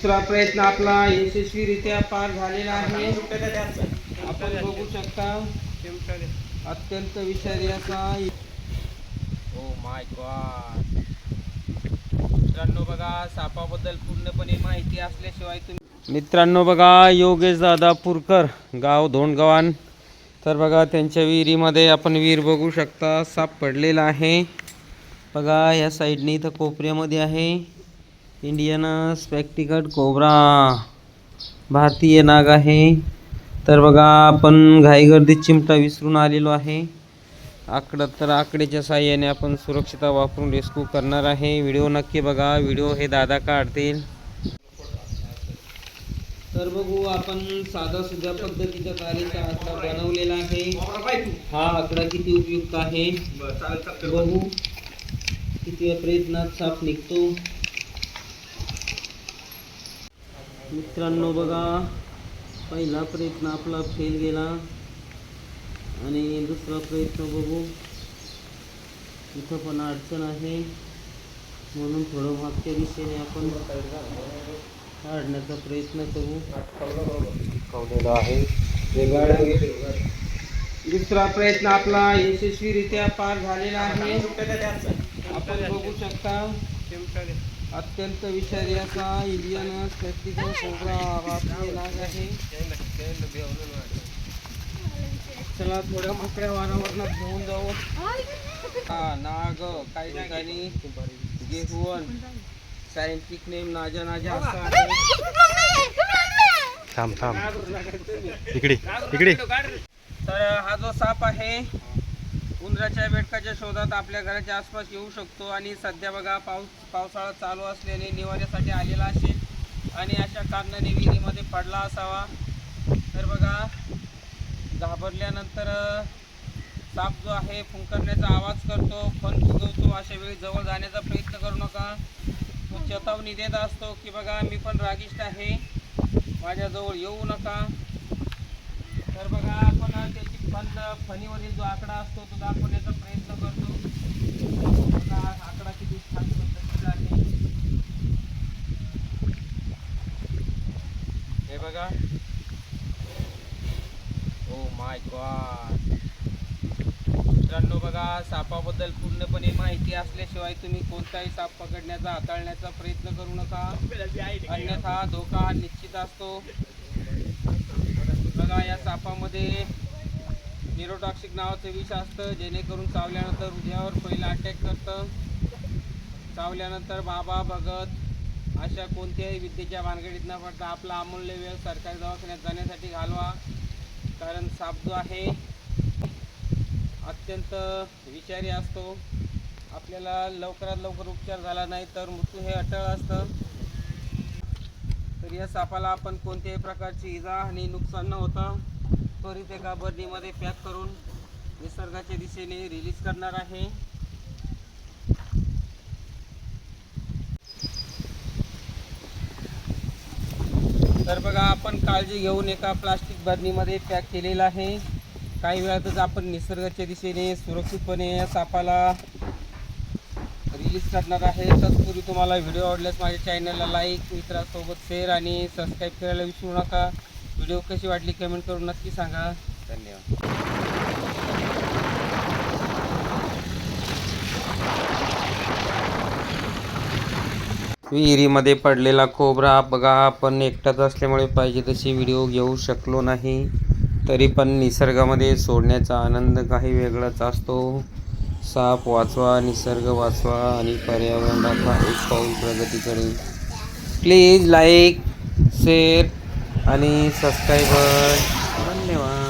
दुसरा प्रयत्न आपला यशस्वीरित्या पार झालेला आहे. आपण बघू शकता अत्यंत विषारी असा ओ माय गॉड. मित्रांनो बघा, सापाबद्दल पूर्णपणे माहिती असल्याशिवाय तुम्ही मित्रांनो बघा, योगेश दादा पुरकर, गाव धोंडगव्हाण. तर बघा, त्यांच्या विहिरीमध्ये आपण विहीर बघू शकता, साप पडलेला आहे. बघा या साईडने इथं कोपऱ्यामध्ये आहे इंडियन स्पेक्टिकल्ड कोब्रा, भारतीय नाग आहे. तर बघा, आपण घाईगर्दीत चिमटा विसरून आलेलो आहे. आकड्याच्या साहाय्याने आपण सुरक्षितता वापरून रेस्क्यू करणार आहे. व्हिडिओ नक्की बघा, व्हिडिओ हे दादा काढतील. तर बघू, आपण साधा सुद्धा पद्धतीचा तारेचा आकडा बनवलेला आहे. हा आकडा किती उपयुक्त आहे बघू. किती प्रयत्नात साप निघतो. मित्रांनो बघा, पहिला प्रयत्न आपला फेल गेला आणि दुसरा प्रयत्न बघू. इथं पण अडचण आहे, म्हणून थोडं मागच्या दिशेने आपण काढण्याचा प्रयत्न करू. आहे. दुसरा प्रयत्न आपला यशस्वीरित्या पार झालेला आहे. आपण बघू शकता अत्यंत विषारी असा इंडियन स्पेक्टिकल कोब्रा भारतीय नाग आहे. चला थोड्या मोकळ्या वातावरणात घेऊन जाऊ. नाग काही ठिकाणी गेहुवन, सायंटिफिक नेम नाजा असा आहे. इकडे तर हा जो साप आहे उंदराच्या बेडकाच्या शोधात आपल्या घराच्या आसपास येऊ शकतो आणि सध्या बघा पावसाळा चालू असल्याने निवाऱ्यासाठी आलेला असेल आणि अशा कारणाने विहिरीमध्ये पडला असावा. तर बघा, घाबरल्यानंतर साप जो आहे फुंकरण्याचा आवाज करतो, फण फुगवतो. अशा वेळी जवळ जाण्याचा प्रयत्न करू नका. तो चेतावणी देत असतो की बघा, मी पण रागिष्ट आहे, माझ्याजवळ येऊ नका. तर बघा, आपण त्याची फणीवरील जो आकडा असतो तो दाखवण्याचा प्रयत्न करतो. बघा आकडा किती छान पद्धतीचा आहे. हे बघा, ओ माय गॉड. मित्रांनो बघा, सापाबद्दल पूर्णपणे माहिती असल्याशिवाय तुम्ही कोणताही साप पकडण्याचा हाताळण्याचा प्रयत्न करू नका, अन्यथा धोका निश्चित असतो. बघा, या सापामध्ये न्यूरोटॉक्सिक नावाचं विष असतं, जेणेकरून चावल्यानंतर हृदयावर पहिला अटॅक करतं. चावल्यानंतर बाबा भगत अशा कोणत्याही विद्येच्या भानगडीत न पडता आपला अमूल्य वेळ सरकारी दवाखान्यात जाण्यासाठी घालवा. कारण साप जो आहे अत्यंत विषारी असतो. आपल्याला लवकरात लवकर उपचार झाला नाही तर मृत्यू हे अटळ असतं. तर या सापाला आपण कोणत्याही प्रकारची इजा आणि नुकसान न होता त्वरित एका बरणीमध्ये पॅक करून निसर्गाच्या दिशेने रिलीज करणार आहे. तर बघा, आपण काळजी घेऊन एका प्लास्टिक बरणीमध्ये पॅक केलेला आहे. काही वेळातच आपण निसर्गाच्या दिशेने सुरक्षितपणे या सापाला रिलीज करणार आहे. तत्पूर्वी तुम्हाला व्हिडिओ आवडल्यास माझ्या चॅनलला लाईक, मित्रांसोबत शेअर आणि सबस्क्राईब करायला विसरू नका. व्हिडिओ कशी वाटली कमेंट करून नक्की सांगा. धन्यवाद. विहिरीमध्ये पडलेला कोब्रा बघा, आपण एकटाच असल्यामुळे पाहिजे तशी व्हिडिओ घेऊ शकलो नाही. तरी पण निसर्गामध्ये सोडण्याचा आनंद काही वेगळाच असतो. साप वाचवा, निसर्ग वाचवा आणि पर्यावरण राखा, एक पाऊल प्रगतीकडे. प्लीज लाईक, शेअर आणि सबस्क्राईबर. धन्यवाद.